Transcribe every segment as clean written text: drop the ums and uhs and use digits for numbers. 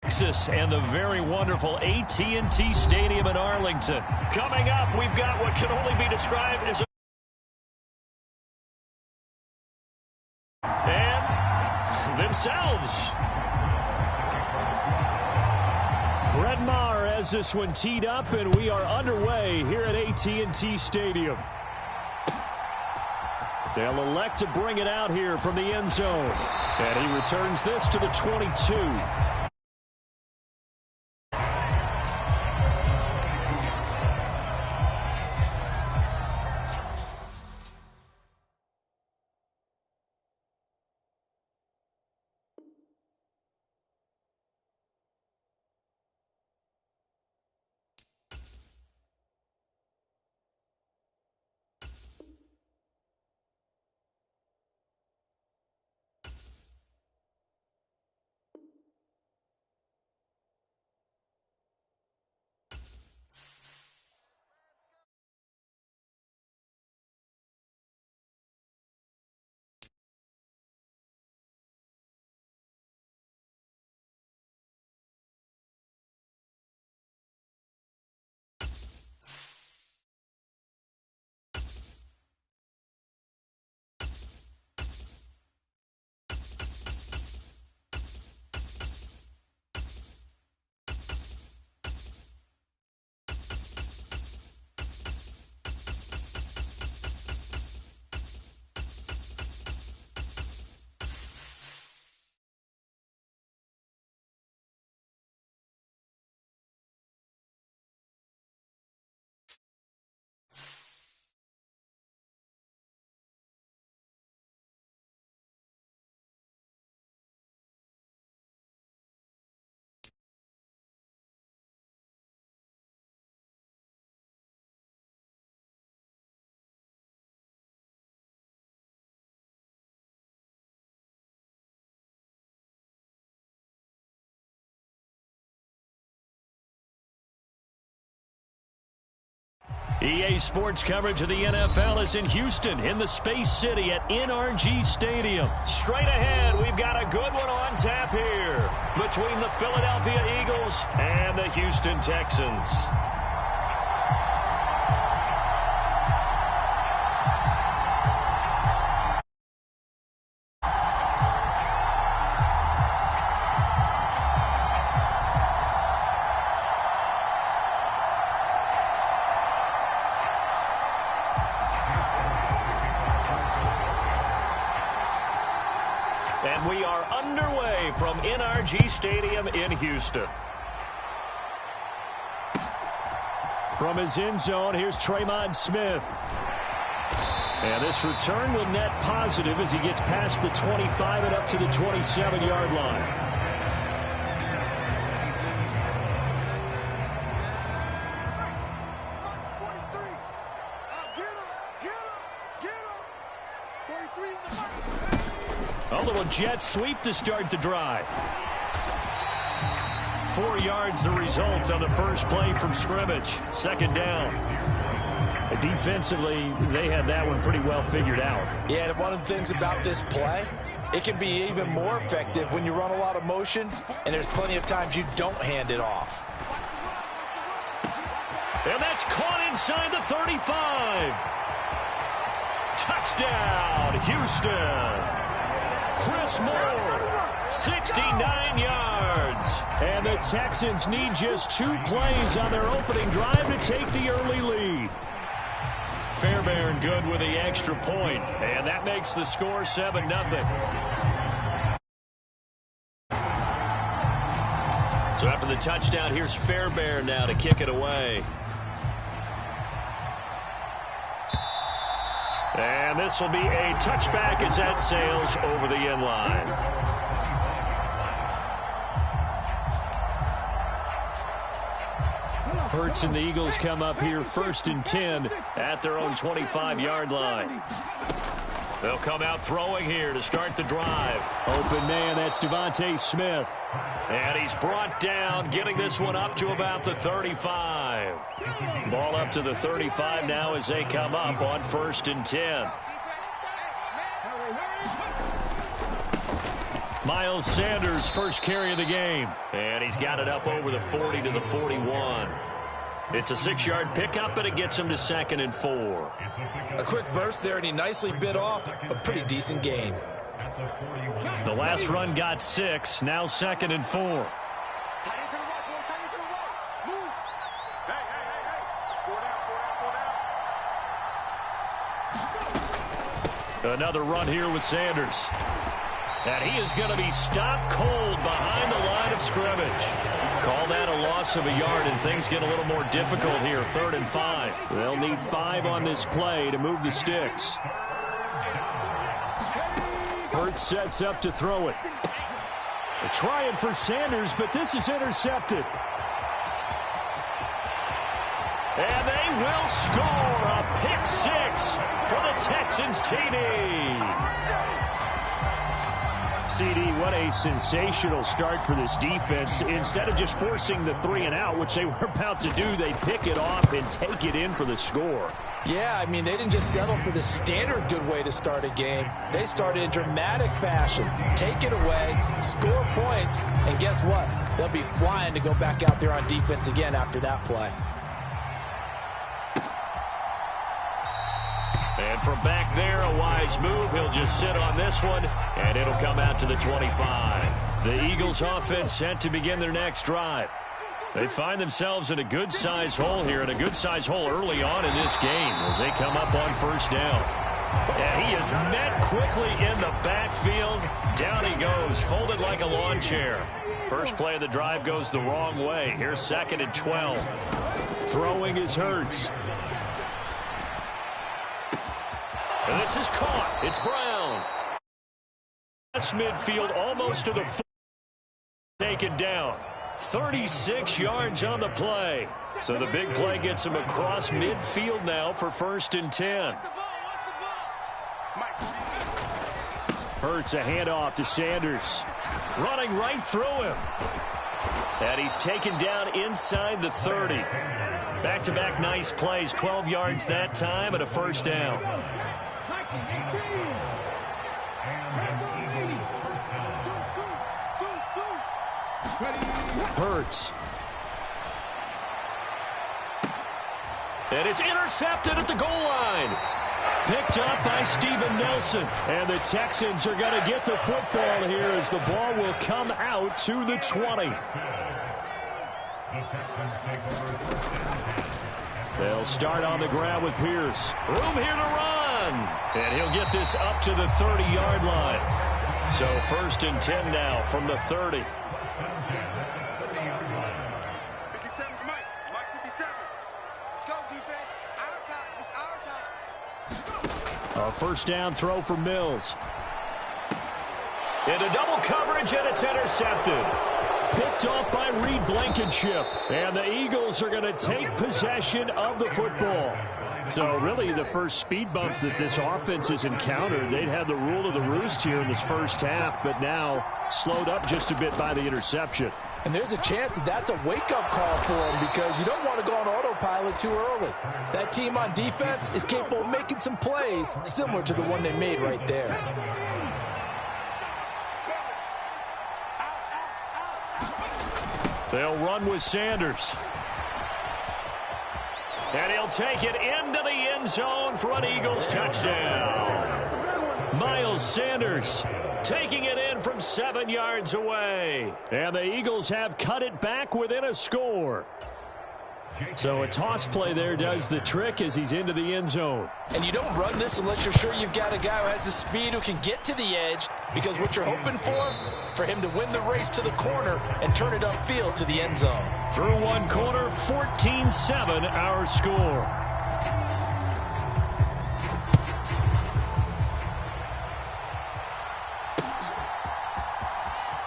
Texas and the very wonderful AT&T Stadium in Arlington. Coming up, we've got what can only be described as a... And themselves. Brett Maher has this one teed up, and we are underway here at AT&T Stadium. They'll elect to bring it out here from the end zone. And he returns this to the 22. EA Sports coverage of the NFL is in Houston in the Space City at NRG Stadium. Straight ahead, we've got a good one on tap here between the Philadelphia Eagles and the Houston Texans. And we are underway from NRG Stadium in Houston. From his end zone, here's Tremont Smith. And this return will net positive as he gets past the 25 and up to the 27-yard line. A little jet sweep to start the drive. 4 yards the result on the first play from scrimmage. Second down. Defensively, they had that one pretty well figured out. Yeah, and one of the things about this play, it can be even more effective when you run a lot of motion, and there's plenty of times you don't hand it off. And that's caught inside the 35. Touchdown, Houston. Chris Moore, 69 yards. And the Texans need just 2 plays on their opening drive to take the early lead. Fairbairn good with the extra point, and that makes the score 7-0. So after the touchdown, here's Fairbairn now to kick it away. And this will be a touchback as that sails over the end line. Hurts and the Eagles come up here 1st and 10 at their own 25-yard line. They'll come out throwing here to start the drive. Open man, that's Devontae Smith. And he's brought down, getting this one up to about the 35. Ball up to the 35 now as they come up on 1st and 10. Miles Sanders, first carry of the game. And he's got it up over the 40 to the 41. It's a 6-yard pickup, and it gets him to 2nd and 4. A quick burst there, and he nicely bit off a pretty decent gain. The last run got 6, now 2nd and 4. Another run here with Sanders. And he is going to be stopped cold behind the line of scrimmage. Call that a loss of a yard, and things get a little more difficult here. 3rd and 5. They'll need 5 on this play to move the sticks. Hurts sets up to throw it. They're trying for Sanders, but this is intercepted. And they will score a pick 6 for the Texans TD. CD, what a sensational start for this defense. Instead of just forcing the 3-and-out, which they were about to do, they pick it off and take it in for the score. Yeah, I mean, they didn't just settle for the standard good way to start a game. They started in dramatic fashion. Take it away, score points, and guess what? They'll be flying to go back out there on defense again after that play. And from back there, a wise move. He'll just sit on this one, and it'll come out to the 25. The Eagles offense set to begin their next drive. They find themselves in a good-sized hole here, and a good-sized hole early on in this game as they come up on 1st down. And he is met quickly in the backfield. Down he goes, folded like a lawn chair. First play of the drive goes the wrong way. Here's 2nd and 12. Throwing is Hurts. And this is caught. It's Brown. That's midfield almost to the 4. Taken down. 36 yards on the play. So the big play gets him across midfield now for 1st and 10. Hurts a handoff to Sanders. Running right through him. And he's taken down inside the 30. Back-to-back nice plays. 12 yards that time and a 1st down. Hurts. And it's intercepted at the goal line. Picked up by Steven Nelson. And the Texans are going to get the football here as the ball will come out to the 20. They'll start on the ground with Pierce. Room here to run. And he'll get this up to the 30-yard line. So 1st and 10 now from the 30. A 1st down throw for Mills. Into double coverage, and it's intercepted. Picked off by Reed Blankenship. And the Eagles are going to take possession of the football. So really the first speed bump that this offense has encountered. They'd had the rule of the roost here in this first half, but now slowed up just a bit by the interception. And there's a chance that that's a wake-up call for them because you don't want to go on autopilot too early. That team on defense is capable of making some plays similar to the one they made right there. They'll run with Sanders. And he'll take it into the end zone for an Eagles touchdown. Miles Sanders taking it in from 7 yards away. And the Eagles have cut it back within a score. So a toss play there does the trick as he's into the end zone. And you don't run this unless you're sure you've got a guy who has the speed who can get to the edge, because what you're hoping for him to win the race to the corner and turn it upfield to the end zone. Through one corner, 14-7 our score.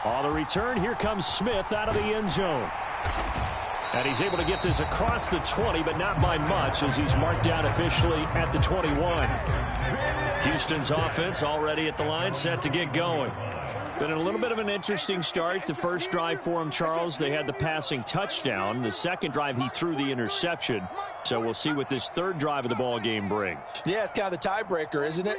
On the return, here comes Smith out of the end zone. And he's able to get this across the 20, but not by much as he's marked down officially at the 21. Houston's offense already at the line, set to get going. Been a little bit of an interesting start. The first drive for him, Charles, they had the passing touchdown. The second drive, he threw the interception. So we'll see what this third drive of the ball game brings. Yeah, it's kind of the tiebreaker, isn't it?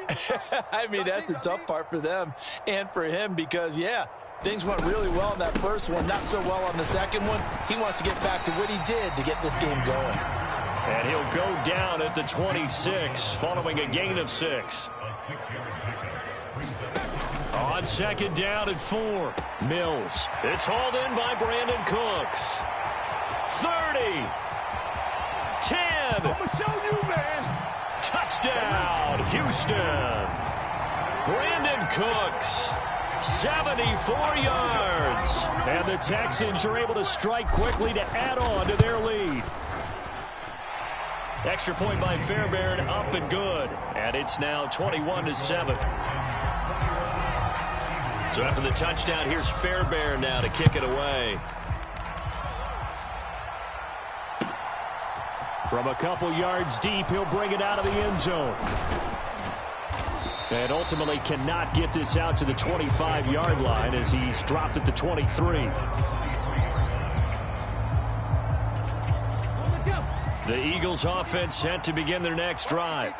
I mean, that's the tough part for them and for him because, yeah, things went really well in that first one, not so well on the second one. He wants to get back to what he did to get this game going. And he'll go down at the 26, following a gain of 6. On second down at 4, Mills. It's hauled in by Brandon Cooks. 30. 10. I'm gonna show you, man. Touchdown, Houston. Brandon Cooks, 74 yards. And the Texans are able to strike quickly to add on to their lead. Extra point by Fairbairn, up and good. And it's now 21-7. So after the touchdown, here's Fairbairn now to kick it away. From a couple yards deep, he'll bring it out of the end zone. And ultimately cannot get this out to the 25-yard line as he's dropped at the 23. The Eagles offense set to begin their next drive.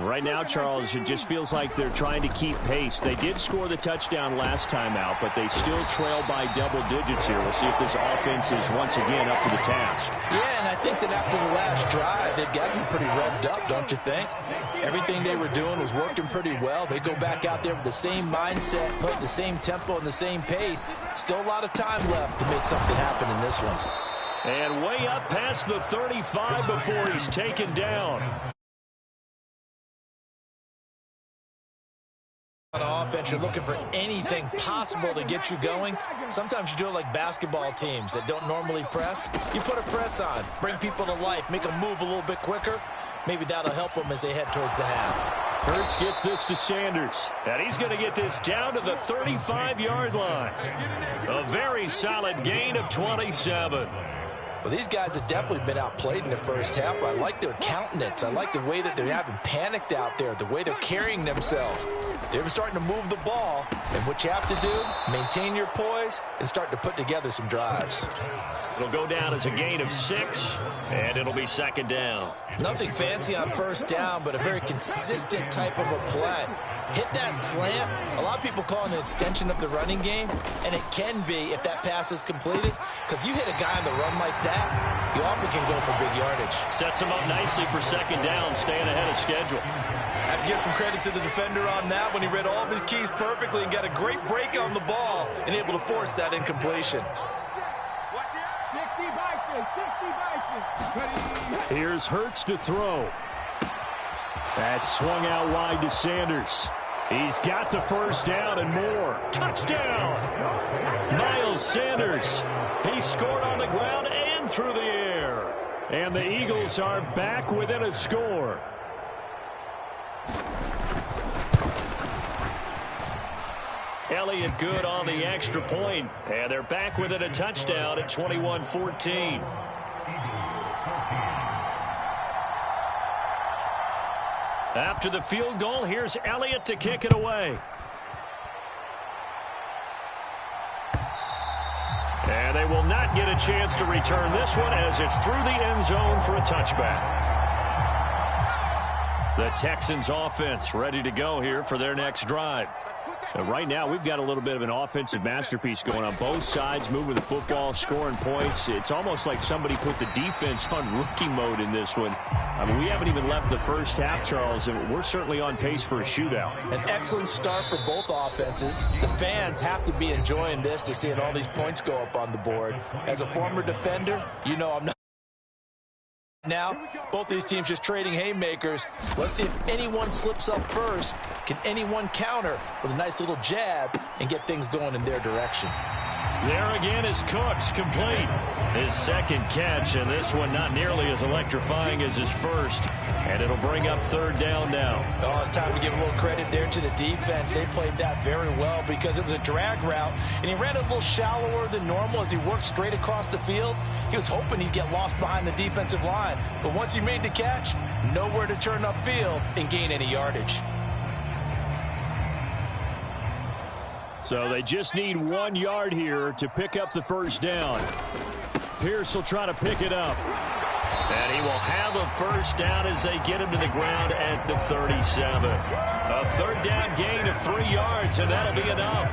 Right now, Charles, it just feels like they're trying to keep pace. They did score the touchdown last time out, but they still trail by double digits here. We'll see if this offense is once again up to the task. Yeah, and I think that after the last drive, they've gotten pretty revved up, don't you think? Everything they were doing was working pretty well. They go back out there with the same mindset, put the same tempo and the same pace. Still a lot of time left to make something happen in this one. And way up past the 35 before he's taken down. On offense, you're looking for anything possible to get you going. Sometimes you do it like basketball teams that don't normally press. You put a press on, bring people to life, make them move a little bit quicker. Maybe that'll help them as they head towards the half. Hurts gets this to Sanders, and he's going to get this down to the 35-yard line. A very solid gain of 27. Well, these guys have definitely been outplayed in the first half. I like their countenance. I like the way that they're having panicked out there, the way they're carrying themselves. They're starting to move the ball, and what you have to do, maintain your poise and start to put together some drives. It'll go down as a gain of 6, and it'll be second down. Nothing fancy on first down, but a very consistent type of a play. Hit that slant. A lot of people call it an extension of the running game, and it can be if that pass is completed, because you hit a guy on the run like that, you often can go for big yardage. Sets him up nicely for second down, staying ahead of schedule. I have to give some credit to the defender on that when he read all of his keys perfectly and got a great break on the ball and able to force that incompletion. Here's Hurts to throw. That's swung out wide to Sanders. He's got the first down and more. Touchdown! Miles Sanders. He scored on the ground and through the air. And the Eagles are back within a score. Elliott good on the extra point, and they're back within a touchdown at 21-14. After the field goal, here's Elliott to kick it away. And they will not get a chance to return this one as it's through the end zone for a touchback. The Texans offense ready to go here for their next drive. And right now, we've got a little bit of an offensive masterpiece going on. Both sides moving the football, scoring points. It's almost like somebody put the defense on rookie mode in this one. I mean, we haven't even left the first half, Charles, and we're certainly on pace for a shootout. An excellent start for both offenses. The fans have to be enjoying this to seeing all these points go up on the board. As a former defender, you know I'm not. Now, both these teams just trading haymakers. Let's see if anyone slips up first. Can anyone counter with a nice little jab and get things going in their direction? There again is Cooks, complete. His second catch, and this one not nearly as electrifying as his first. And it'll bring up third down now. Oh, it's time to give a little credit there to the defense. They played that very well because it was a drag route, and he ran a little shallower than normal as he worked straight across the field. He was hoping he'd get lost behind the defensive line, but once he made the catch, nowhere to turn upfield and gain any yardage. So they just need 1 yard here to pick up the first down. Pierce will try to pick it up. And he will have a first down as they get him to the ground at the 37. A third down gain of 3 yards, and that'll be enough.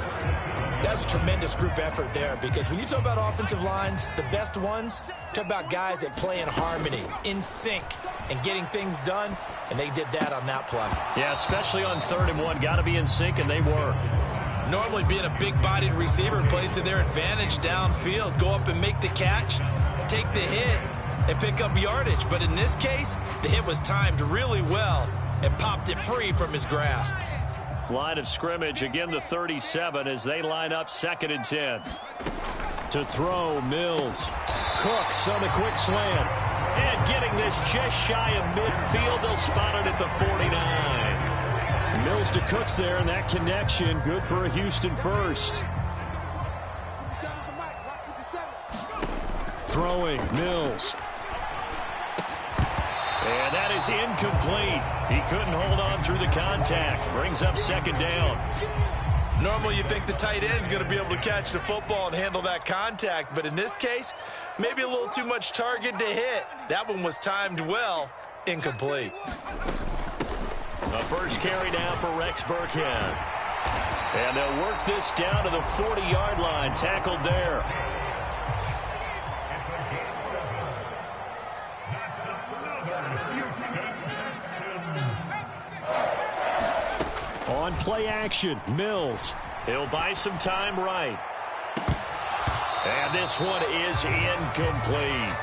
That's a tremendous group effort there, because when you talk about offensive lines, the best ones, talk about guys that play in harmony, in sync, and getting things done, and they did that on that play. Yeah, especially on 3rd and 1. Got to be in sync, and they were. Normally being a big-bodied receiver plays to their advantage downfield. Go up and make the catch, take the hit, and pick up yardage. But in this case, the hit was timed really well and popped it free from his grasp. Line of scrimmage, again the 37 as they line up 2nd and 10. To throw, Mills. Cooks on the quick slant. And getting this just shy of midfield. They'll spot it at the 49. Mills to Cooks there, and that connection good for a Houston first. Throwing, Mills. And that is incomplete. He couldn't hold on through the contact. Brings up 2nd down. Normally you think the tight end's going to be able to catch the football and handle that contact, but in this case, maybe a little too much target to hit. That one was timed well. Incomplete. A first carry now for Rex Burkhead. And they'll work this down to the 40-yard line. Tackled there. On play action, Mills. He'll buy some time right. And this one is incomplete.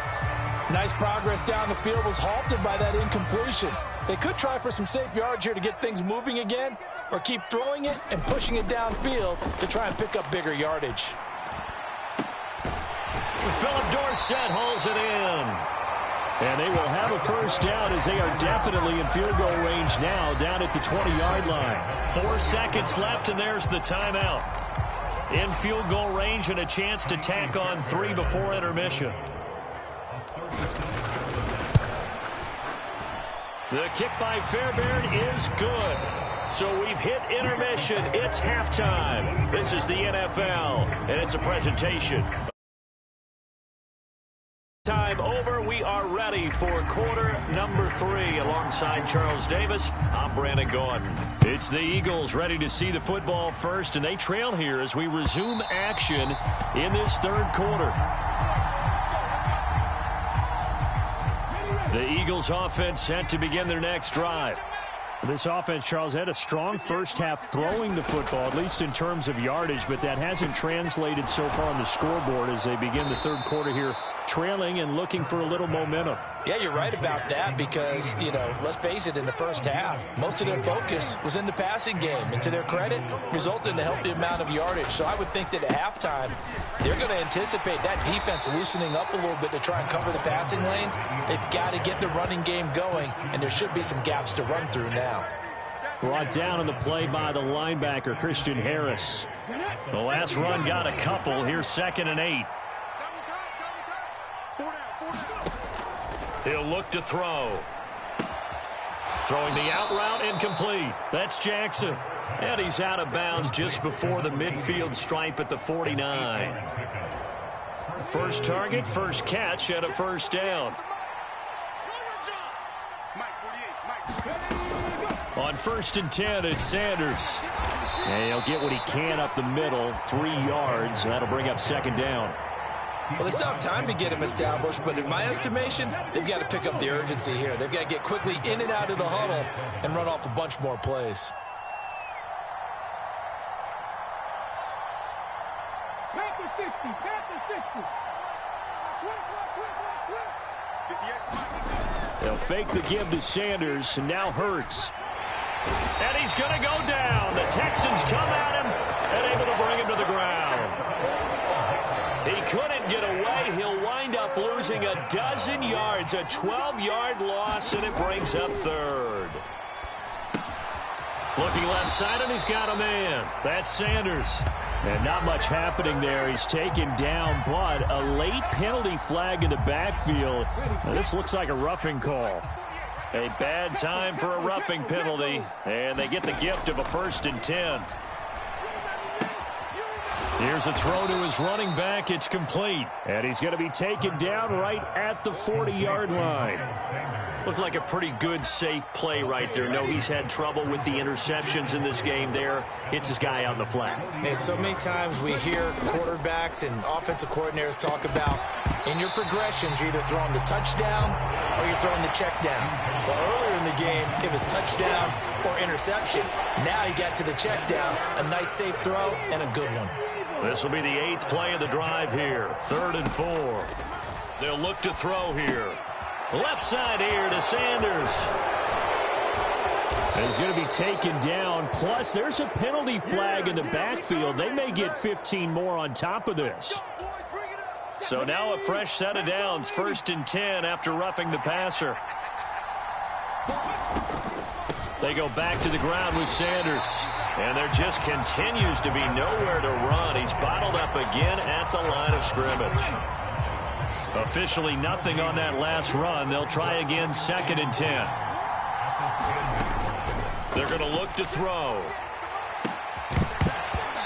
Nice progress down the field, was halted by that incompletion. They could try for some safe yards here to get things moving again, or keep throwing it and pushing it downfield to try and pick up bigger yardage. Philip Dorsett hauls it in. And they will have a first down as they are definitely in field goal range now, down at the 20-yard line. 4 seconds left, and there's the timeout. In field goal range and a chance to tack on 3 before intermission. The kick by Fairbairn is good. So we've hit intermission. It's halftime. This is the NFL, and it's a presentation. Time over. We are ready for quarter number 3. Alongside Charles Davis, I'm Brandon Gordon. It's the Eagles ready to see the football first, and they trail here as we resume action in this 3rd quarter. The Eagles offense set to begin their next drive. This offense, Charles, had a strong first half throwing the football, at least in terms of yardage, but that hasn't translated so far on the scoreboard as they begin the 3rd quarter here, trailing and looking for a little momentum. Yeah, you're right about that because, let's face it, in the first half, most of their focus was in the passing game. And to their credit, resulted in a healthy amount of yardage. So I would think that at halftime, they're going to anticipate that defense loosening up a little bit to try and cover the passing lanes. They've got to get the running game going, and there should be some gaps to run through now. Brought down on the play by the linebacker, Christian Harris. The last run got a couple. Here's 2nd and 8. He'll look to throw. Throwing the out route, incomplete. That's Jackson. And he's out of bounds just before the midfield stripe at the 49. First target, first catch, and a first down. On 1st and 10, it's Sanders. And he'll get what he can up the middle, 3 yards. That'll bring up 2nd down. Well, they still have time to get him established, but in my estimation, they've got to pick up the urgency here. They've got to get quickly in and out of the huddle and run off a bunch more plays. They'll fake the give to Sanders, and now Hurts. And he's going to go down. The Texans come at him and able to bring him to the ground. He couldn't get away. He'll wind up losing a dozen yards, a 12-yard loss, and it brings up 3rd. Looking left side, and he's got a man. That's Sanders. And not much happening there. He's taken down, but a late penalty flag in the backfield. Now, this looks like a roughing call. A bad time for a roughing penalty, and they get the gift of a 1st and 10. Here's a throw to his running back. It's complete. And he's going to be taken down right at the 40-yard line. Looked like a pretty good, safe play right there. No, he's had trouble with the interceptions in this game there. Hits his guy out in the flat. Hey, so many times we hear quarterbacks and offensive coordinators talk about in your progressions, you're either throwing the touchdown or you're throwing the check down. But earlier in the game, it was touchdown or interception. Now he got to the check down, a nice safe throw, and a good one. This will be the 8th play of the drive here. 3rd and 4. They'll look to throw here. Left side here to Sanders. And he's going to be taken down. Plus, there's a penalty flag in the backfield. They may get 15 more on top of this. So now a fresh set of downs. 1st and 10 after roughing the passer. They go back to the ground with Sanders. And there just continues to be nowhere to run. He's bottled up again at the line of scrimmage. Officially nothing on that last run. They'll try again 2nd and 10. They're going to look to throw.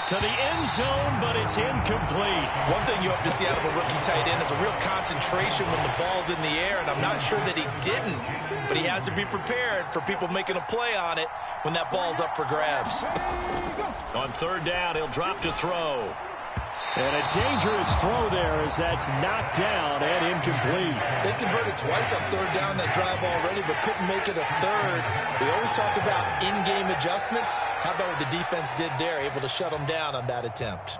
To the end zone, but it's incomplete. One thing you hope to see out of a rookie tight end is a real concentration when the ball's in the air, and I'm not sure that he didn't, but he has to be prepared for people making a play on it when that ball's up for grabs. On 3rd down, he'll drop to throw. And a dangerous throw there as that's knocked down and incomplete. They converted twice on 3rd down that drive already, but couldn't make it a 3rd. We always talk about in-game adjustments. How about what the defense did there, able to shut them down on that attempt?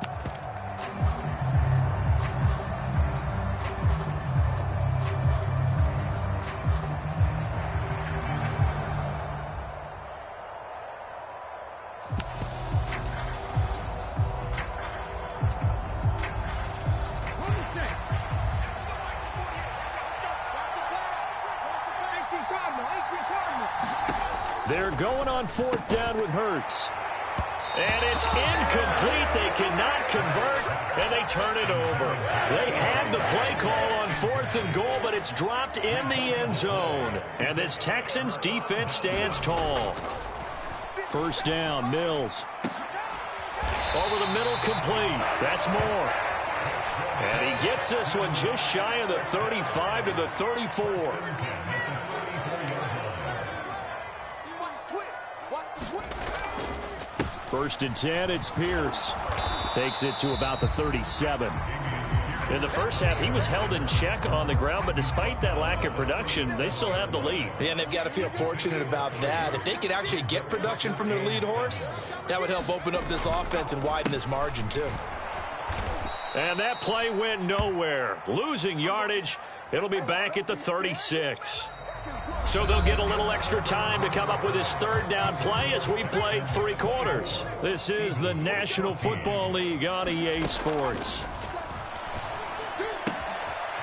They're going on 4th down with Hurts. And it's incomplete. They cannot convert, and they turn it over. They had the play call on 4th and goal, but it's dropped in the end zone. And this Texans defense stands tall. 1st down, Mills. Over the middle, complete. That's more. And he gets this one just shy of the 35 to the 34. 1st and 10, it's Pierce. Takes it to about the 37. In the first half, he was held in check on the ground, but despite that lack of production, they still have the lead. Yeah, and they've got to feel fortunate about that. If they could actually get production from their lead horse, that would help open up this offense and widen this margin, too. And that play went nowhere. Losing yardage, it'll be back at the 36. So they'll get a little extra time to come up with his 3rd down play as we played 3 quarters. This is the National Football League on EA Sports.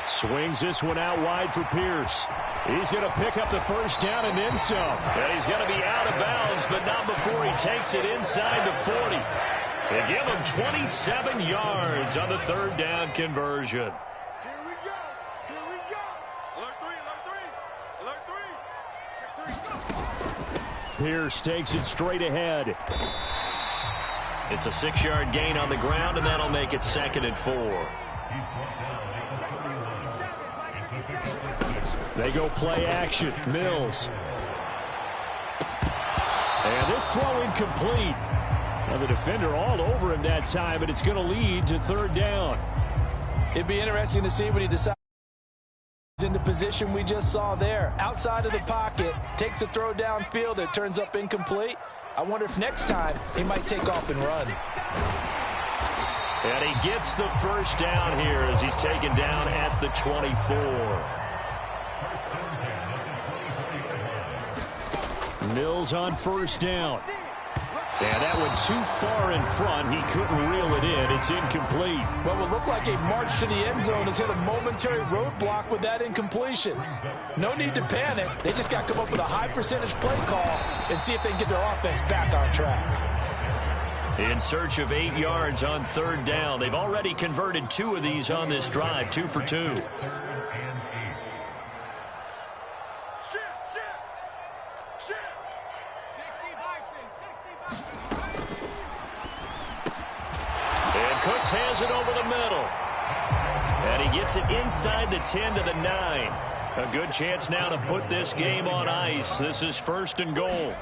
Swings this one out wide for Pierce. He's going to pick up the 1st down and then some. And he's going to be out of bounds, but not before he takes it inside the 40. They give him 27 yards on the 3rd down conversion. Pierce takes it straight ahead. It's a 6-yard gain on the ground, and that'll make it 2nd and 4. They go play action. Mills. And this throw incomplete. Now the defender all over him that time, but it's going to lead to 3rd down. It'd be interesting to see when he decides in the position we just saw there. Outside of the pocket, takes a throw downfield, it turns up incomplete. I wonder if next time he might take off and run. And he gets the 1st down here as he's taken down at the 24. Mills on 1st down. And that one too far in front. He couldn't reel it in. It's incomplete. What will look like a march to the end zone has hit a momentary roadblock with that incompletion. No need to panic. They just got to come up with a high percentage play call and see if they can get their offense back on track. In search of 8 yards on 3rd down. They've already converted 2 of these on this drive, 2 for 2. takes it inside the 10 to the 9. A good chance now to put this game on ice. This is 1st and goal.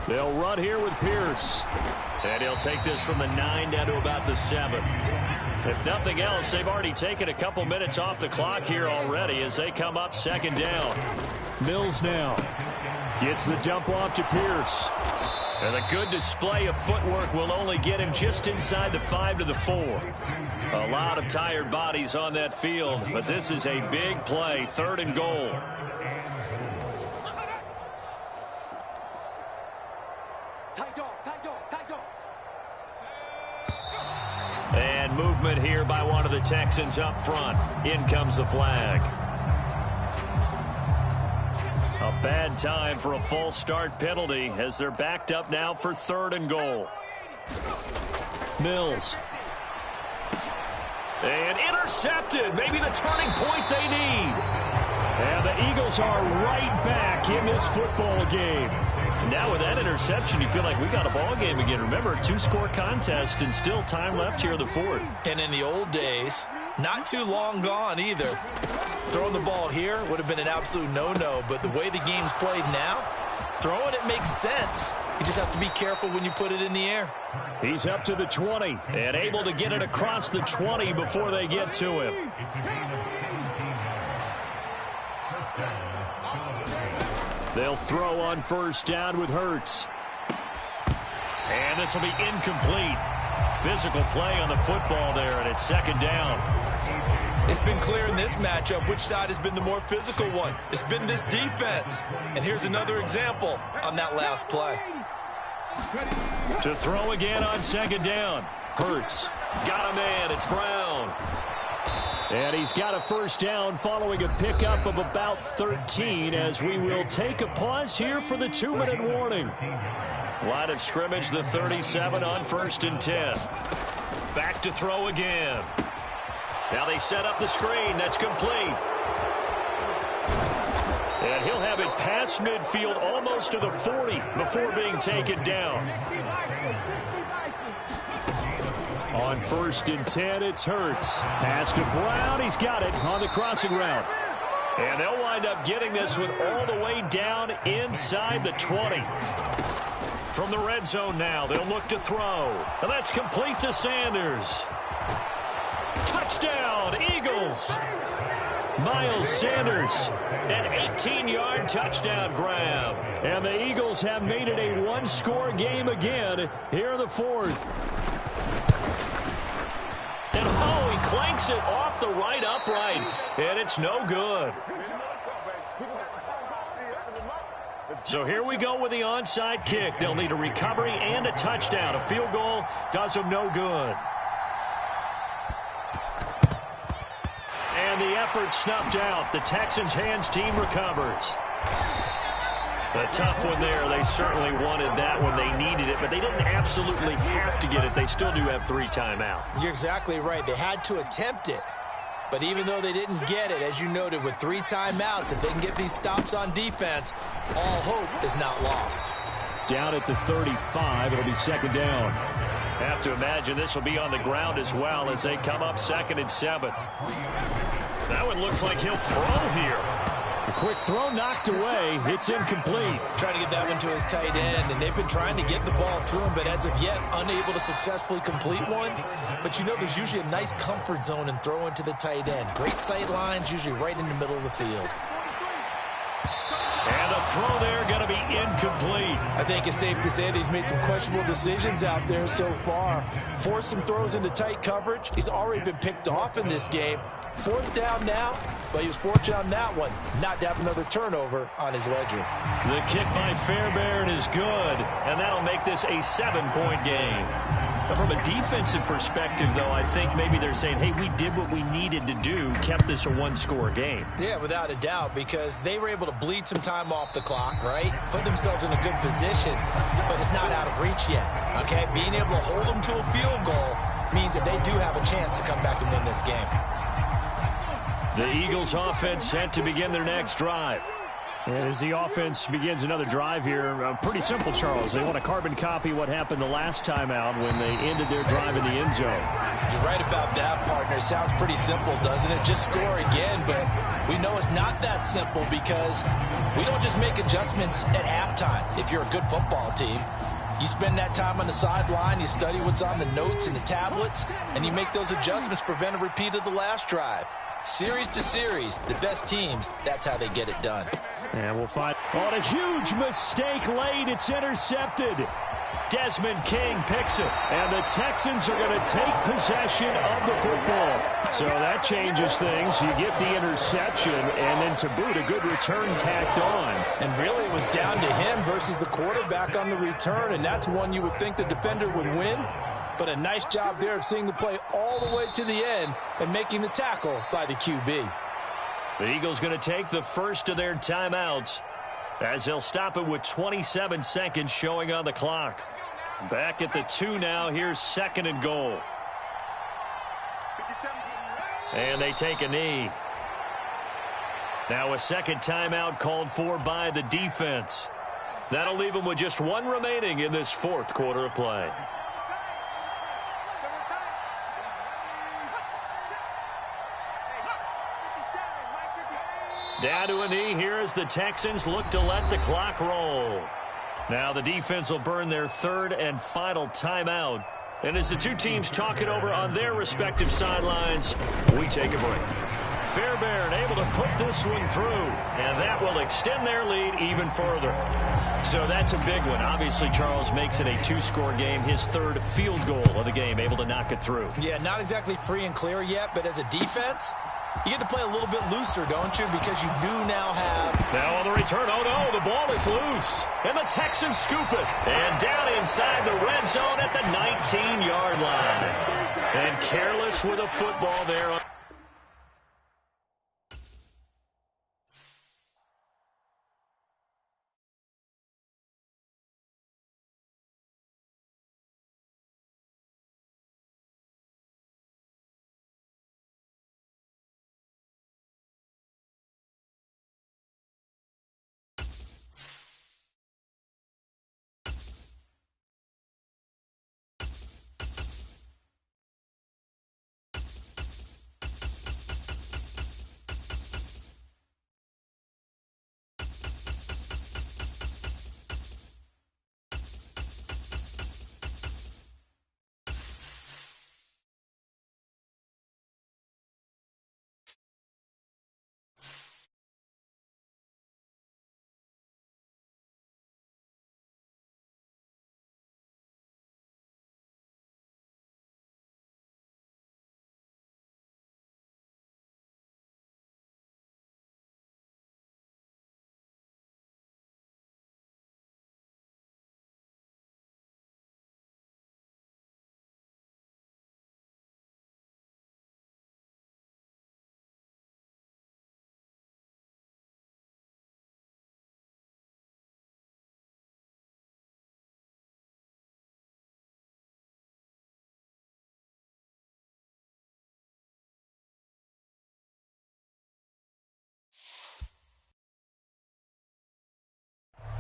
They'll run here with Pierce. And he'll take this from the 9 down to about the 7. If nothing else, they've already taken a couple minutes off the clock here already as they come up 2nd down. Mills now gets the dump off to Pierce. And a good display of footwork will only get him just inside the 5 to the 4. A lot of tired bodies on that field, but this is a big play, 3rd and goal. And movement here by one of the Texans up front. In comes the flag. A bad time for a false start penalty as they're backed up now for 3rd and goal. Mills. And intercepted. Maybe the turning point they need. And the Eagles are right back in this football game. Now with that interception, you feel like we got a ball game again. Remember, 2-score contest and still time left here in the 4th. And in the old days, not too long gone either. Throwing the ball here would have been an absolute no-no, but the way the game's played now, throwing it makes sense. You just have to be careful when you put it in the air. He's up to the 20 and able to get it across the 20 before they get to him. They'll throw on 1st down with Hurts. And this will be incomplete. Physical play on the football there, and it's 2nd down. It's been clear in this matchup which side has been the more physical one. It's been this defense. And here's another example on that last play. To throw again on 2nd down. Hurts. Got a man. It's Brown. And he's got a 1st down following a pickup of about 13 as we will take a pause here for the 2-minute warning. Line of scrimmage, the 37 on 1st and 10. Back to throw again. Now they set up the screen. That's complete. And he'll have it past midfield almost to the 40 before being taken down. On 1st and 10, it's Hurts. Pass to Brown. He's got it on the crossing route. And they'll wind up getting this one all the way down inside the 20. From the red zone now, they'll look to throw. And that's complete to Sanders. Touchdown, Eagles. Miles Sanders, an 18-yard touchdown grab. And the Eagles have made it a 1-score game again here in the 4th. And oh, he clanks it off the right upright, and it's no good. So here we go with the onside kick. They'll need a recovery and a touchdown. A field goal does them no good. And the effort snuffed out. The Texans' hands team recovers. A tough one there. They certainly wanted that when they needed it, but they didn't absolutely have to get it. They still do have 3 timeouts. You're exactly right. They had to attempt it. But even though they didn't get it, as you noted, with 3 timeouts, if they can get these stops on defense, all hope is not lost. Down at the 35, it'll be 2nd down. Have to imagine this will be on the ground as well as they come up 2nd and 7. That one looks like he'll throw here. A quick throw knocked away. It's incomplete. Trying to get that one to his tight end, and they've been trying to get the ball to him, but as of yet, unable to successfully complete one. But you know there's usually a nice comfort zone in throwing to the tight end. Great sight lines, usually right in the middle of the field. And the throw there going to be incomplete. I think it's safe to say that he's made some questionable decisions out there so far. Forced some throws into tight coverage. He's already been picked off in this game. 4th down now, but he was fortunate on that one not to have another turnover on his ledger. The kick by Fairbairn is good, and that'll make this a 7-point game. But from a defensive perspective, though, I think maybe they're saying, hey, we did what we needed to do, kept this a 1-score game. Yeah, without a doubt, because they were able to bleed some time off the clock, right? Put themselves in a good position, but it's not out of reach yet, okay? Being able to hold them to a field goal means that they do have a chance to come back and win this game. The Eagles offense set to begin their next drive. And as the offense begins another drive here, pretty simple, Charles. They want to carbon copy what happened the last time out when they ended their drive in the end zone. You're right about that, partner. It sounds pretty simple, doesn't it? Just score again, but we know it's not that simple because we don't just make adjustments at halftime. If you're a good football team, you spend that time on the sideline, you study what's on the notes and the tablets, and you make those adjustments, prevent a repeat of the last drive. Series to series, the best teams, that's how they get it done. And we'll find on a huge mistake late. It's intercepted. Desmond King picks it. And the Texans are going to take possession of the football. So that changes things. You get the interception, and then to boot, a good return tacked on. And really, it was down to him versus the quarterback on the return, and that's one you would think the defender would win. But a nice job there of seeing the play all the way to the end and making the tackle by the QB. The Eagles going to take the first of their timeouts as they'll stop it with 27 seconds showing on the clock. Back at the 2 now. Here's 2nd and goal. And they take a knee. Now a second timeout called for by the defense. That'll leave them with just 1 remaining in this 4th quarter of play. Down to a knee here as the Texans look to let the clock roll. Now the defense will burn their 3rd and final timeout. And as the two teams talk it over on their respective sidelines, we take a break. Fairbairn able to put this one through, and that will extend their lead even further. So that's a big one. Obviously, Charles makes it a 2-score game, his 3rd field goal of the game, able to knock it through. Yeah, not exactly free and clear yet, but as a defense, you get to play a little bit looser, don't you? Because you do now have... Now on the return, oh no, the ball is loose. And the Texans scoop it. And down inside the red zone at the 19-yard line. And careless with a football there.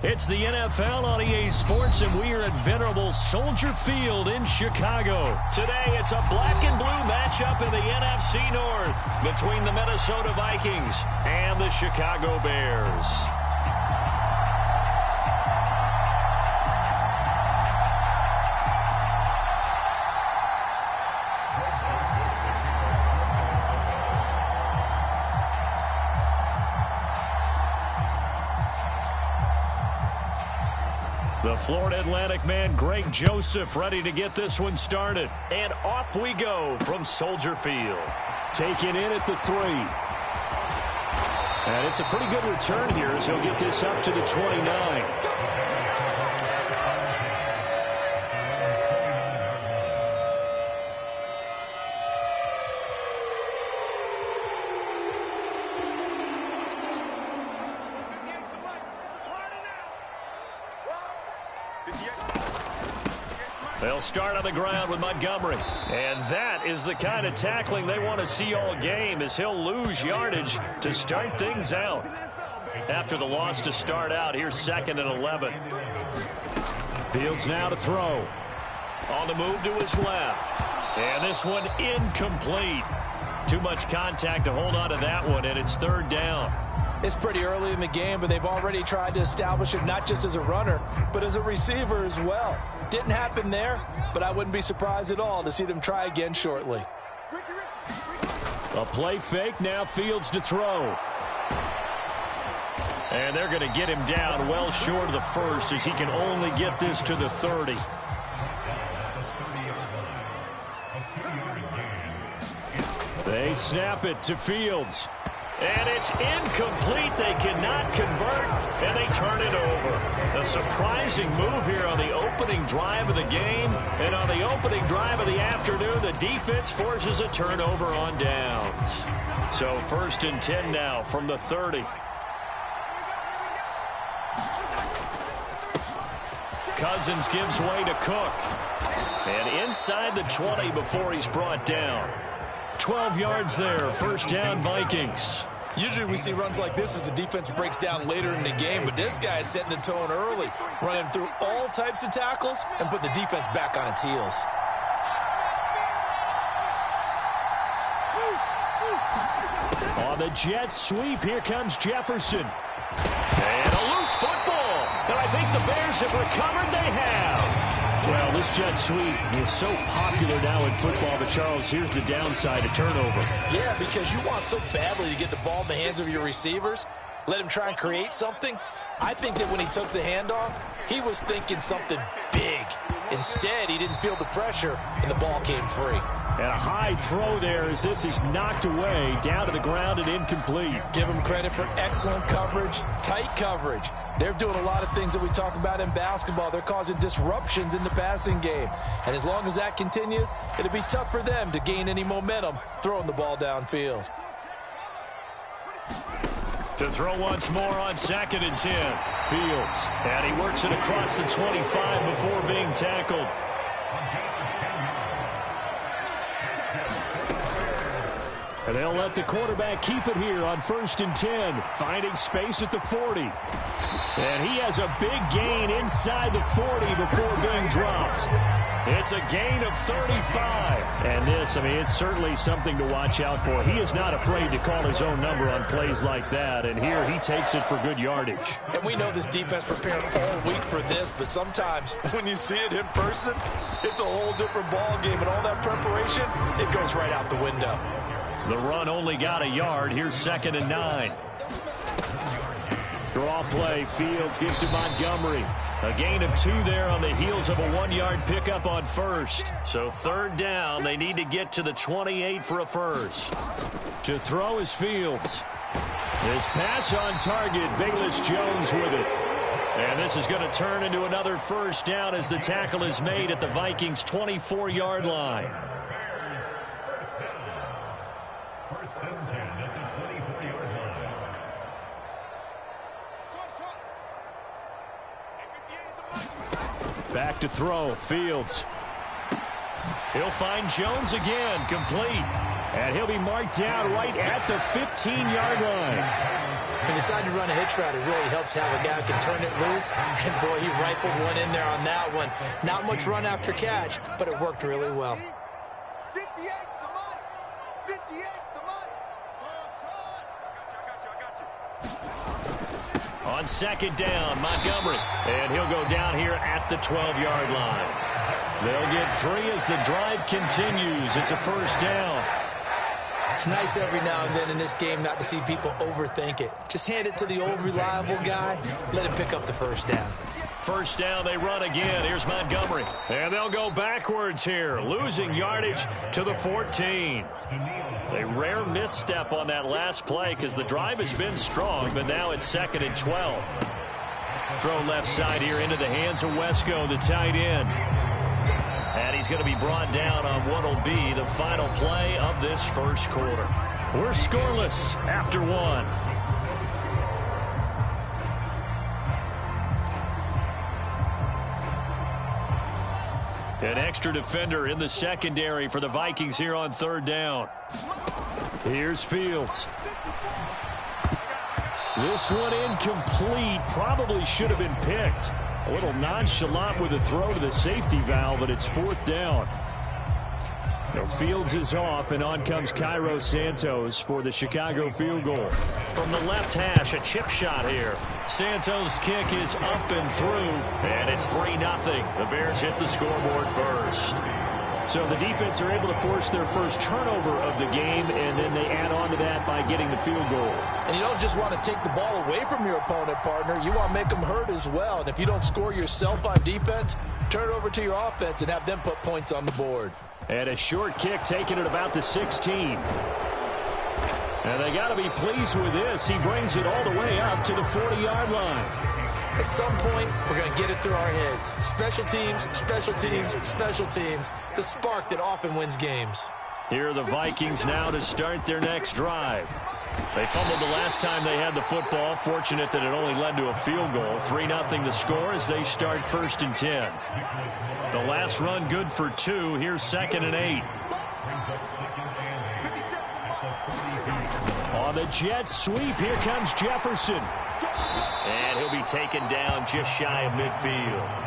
It's the NFL on EA Sports, and we are at venerable Soldier Field in Chicago. Today, it's a black and blue matchup in the NFC North between the Minnesota Vikings and the Chicago Bears. The Florida Atlantic man, Greg Joseph, ready to get this one started. And off we go from Soldier Field. Taken in at the 3. And it's a pretty good return here as he'll get this up to the 29. They'll start on the ground with Montgomery. And that is the kind of tackling they want to see all game, as he'll lose yardage to start things out. after the loss to start out. Here's 2nd and 11. Fields now to throw. On the move to his left. And this one incomplete. Too much contact to hold on to that one, and it's 3rd down. It's pretty early in the game, but they've already tried to establish him not just as a runner, but as a receiver as well. Didn't happen there, but I wouldn't be surprised at all to see them try again shortly. A play fake, now Fields to throw. And they're going to get him down well short of the first as he can only get this to the 30. They snap it to Fields. And it's incomplete. They cannot convert, and they turn it over. A surprising move here on the opening drive of the game. And on the opening drive of the afternoon, the defense forces a turnover on downs. So 1st and 10 now from the 30. Cousins gives way to Cook. And inside the 20 before he's brought down. 12 yards there, 1st down Vikings. Usually we see runs like this as the defense breaks down later in the game, but this guy is setting the tone early, running through all types of tackles and putting the defense back on its heels. On the jet sweep, here comes Jefferson. And a loose football. And I think the Bears have recovered. They have. Well, this jet sweep is so popular now in football, but Charles, here's the downside, a turnover. Yeah, because you want so badly to get the ball in the hands of your receivers, let him try and create something. I think that when he took the handoff, he was thinking something big. Instead, he didn't feel the pressure, and the ball came free. And a high throw there as this is knocked away, down to the ground and incomplete. Give him credit for excellent coverage, tight coverage. They're doing a lot of things that we talk about in basketball. They're causing disruptions in the passing game. And as long as that continues, it'll be tough for them to gain any momentum throwing the ball downfield. To throw once more on 2nd and 10. Fields. And he works it across the 25 before being tackled. And they'll let the quarterback keep it here on 1st and 10. Finding space at the 40. And he has a big gain inside the 40 before being dropped. It's a gain of 35. And this, I mean, it's certainly something to watch out for. He is not afraid to call his own number on plays like that. And here he takes it for good yardage. And we know this defense prepared all week for this, but sometimes when you see it in person, it's a whole different ball game. And all that preparation, it goes right out the window. The run only got a yard. Here's 2nd and 9. Draw play. Fields gives to Montgomery. A gain of 2 there on the heels of a 1-yard pickup on 1st. So 3rd down. They need to get to the 28 for a first. To throw is Fields. His pass on target. Velus Jones with it. And this is going to turn into another 1st down as the tackle is made at the Vikings' 24-yard line. Back to throw. Fields. He'll find Jones again. Complete. And he'll be marked down right at the 15-yard line. He decided to run a hitch route. It really helps to have a guy who can turn it loose. And, boy, he rifled one in there on that one. Not much run after catch, but it worked really well. 58's the money. 58's the money. On 2nd down, Montgomery. And he'll go down here at the 12-yard line. They'll get 3 as the drive continues. It's a 1st down. It's nice every now and then in this game not to see people overthink it. Just hand it to the old reliable guy. Let him pick up the 1st down. 1st down, they run again. Here's Montgomery. And they'll go backwards here, losing yardage to the 14. A rare misstep on that last play because the drive has been strong, but now it's 2nd and 12. Throw left side here into the hands of Wesco, the tight end. And he's going to be brought down on what will be the final play of this 1st quarter. We're scoreless after 1. An extra defender in the secondary for the Vikings here on 3rd down. Here's Fields. This one incomplete. Probably should have been picked. A little nonchalant with a throw to the safety valve, but it's 4th down. Now Fields is off, and on comes Cairo Santos for the Chicago field goal. From the left hash, a chip shot here. Santos' kick is up and through, and it's 3-0. The Bears hit the scoreboard first. So the defense are able to force their first turnover of the game, and then they add on to that by getting the field goal. And you don't just want to take the ball away from your opponent, partner. You want to make them hurt as well. And if you don't score yourself on defense, turn it over to your offense and have them put points on the board. And a short kick taken at about the 16. And they got to be pleased with this. He brings it all the way up to the 40-yard line. At some point, we're going to get it through our heads. Special teams, special teams, special teams. The spark that often wins games. Here are the Vikings now to start their next drive. They fumbled the last time they had the football. Fortunate that it only led to a field goal. 3-0 the score as they start 1st and 10. The last run good for 2. Here's 2nd and 8. On the jet sweep, here comes Jefferson. And he'll be taken down just shy of midfield.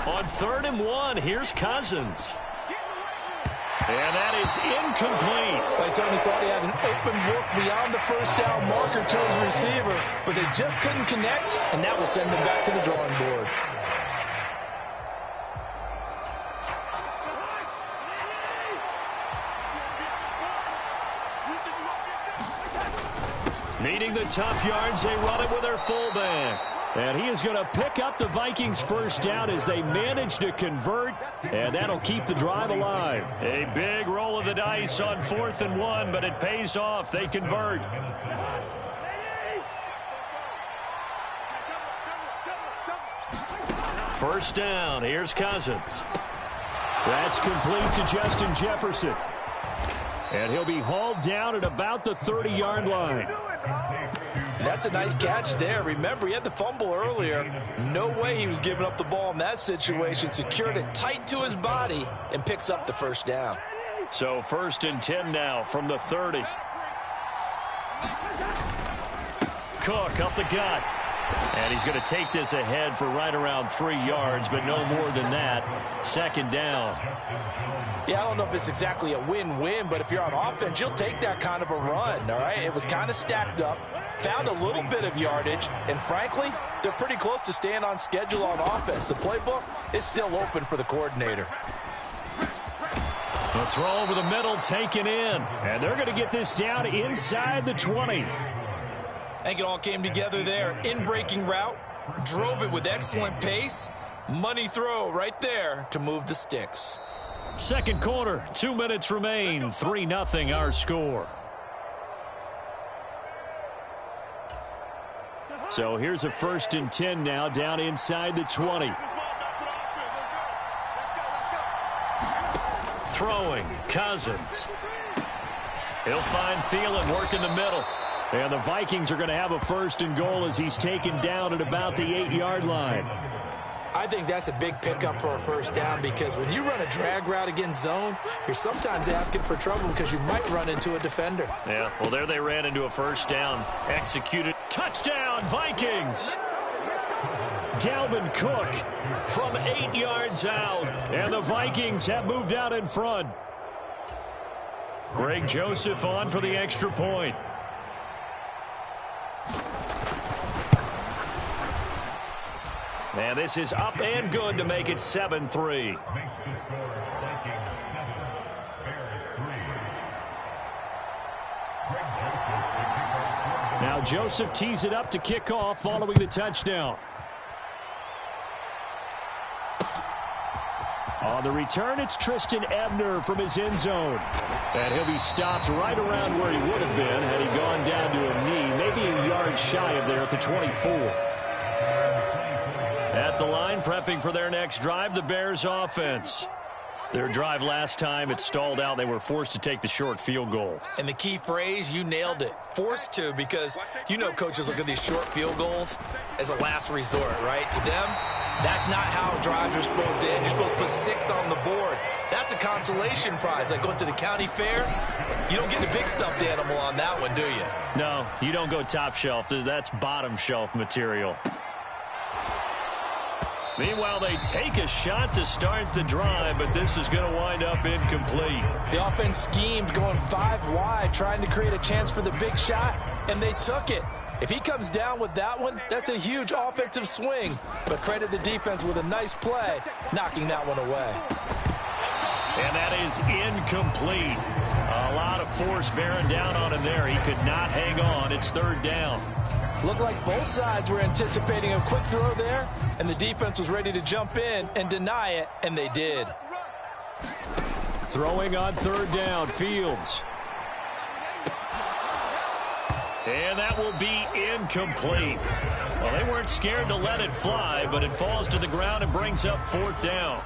On 3rd and 1, here's Cousins. And that is incomplete. They certainly thought he had an open look beyond the first down marker to his receiver, but they just couldn't connect, and that will send them back to the drawing board. Needing the tough yards, they run it with their fullback. And he is going to pick up the Vikings' first down as they manage to convert, and that'll keep the drive alive. A big roll of the dice on 4th and 1, but it pays off. They convert. First down. Here's Cousins. That's complete to Justin Jefferson. And he'll be hauled down at about the 30-yard line. That's a nice catch there. Remember, he had the fumble earlier. No way he was giving up the ball in that situation. Secured it tight to his body and picks up the first down. So 1st and 10 now from the 30. Cook up the gut. And he's going to take this ahead for right around 3 yards, but no more than that. 2nd down. Yeah, I don't know if it's exactly a win-win, but if you're on offense, you'll take that kind of a run, all right? It was kind of stacked up, found a little bit of yardage, and frankly, they're pretty close to staying on schedule on offense. The playbook is still open for the coordinator. The throw over the middle taken in. And they're going to get this down inside the 20. I think it all came together there. In-breaking route, drove it with excellent pace. Money throw right there to move the sticks. Second quarter, 2 minutes remain. 3-0 our score. So here's a 1st and 10 now down inside the 20. Throwing, Cousins. He'll find Thielen working the middle. And the Vikings are going to have a 1st and goal as he's taken down at about the 8-yard line. I think that's a big pickup for a first down because when you run a drag route against zone, you're sometimes asking for trouble because you might run into a defender. Yeah, well, there they ran into a first down. Executed. Touchdown, Vikings! Dalvin Cook from 8 yards out. And the Vikings have moved out in front. Greg Joseph on for the extra point. And this is up and good to make it 7-3. Now Joseph tees it up to kick off following the touchdown. On the return, it's Tristan Ebner from his end zone. And he'll be stopped right around where he would have been had he gone down to a knee, maybe a yard shy of there at the 24. At the line, prepping for their next drive, the Bears offense. Their drive last time, it stalled out. They were forced to take the short field goal. And the key phrase, you nailed it, forced to, because you know coaches look at these short field goals as a last resort, right? To them, that's not how drives are supposed to end. You're supposed to put 6 on the board. That's a consolation prize. Like going to the county fair, you don't get the big stuffed animal on that one, do you? No, you don't go top shelf. That's bottom shelf material. Meanwhile, they take a shot to start the drive, but this is going to wind up incomplete. The offense schemed going 5 wide, trying to create a chance for the big shot, and they took it. If he comes down with that one, that's a huge offensive swing. But credit the defense with a nice play, knocking that one away. And that is incomplete. A lot of force bearing down on him there. He could not hang on. It's 3rd down. Looked like both sides were anticipating a quick throw there, and the defense was ready to jump in and deny it, and they did. Throwing on 3rd down, Fields. And that will be incomplete. Well, they weren't scared to let it fly, but it falls to the ground and brings up 4th down.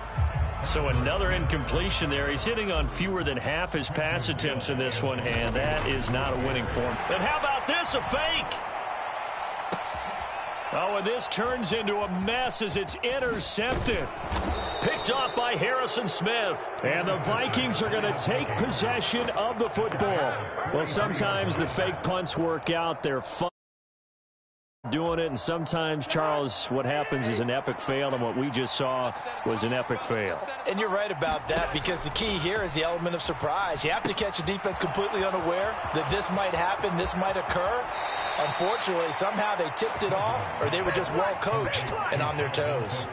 So another incompletion there. He's hitting on fewer than half his pass attempts in this one, and that is not a winning form. And how about this, a fake? Oh, and this turns into a mess as it's intercepted. Picked off by Harrison Smith. And the Vikings are going to take possession of the football. Well, sometimes the fake punts work out. They're fun doing it, and sometimes, Charles, what happens is an epic fail, and what we just saw was an epic fail. And you're right about that, because the key here is the element of surprise. You have to catch a defense completely unaware that this might happen, this might occur. Unfortunately, somehow they tipped it off, or they were just well coached and on their toes.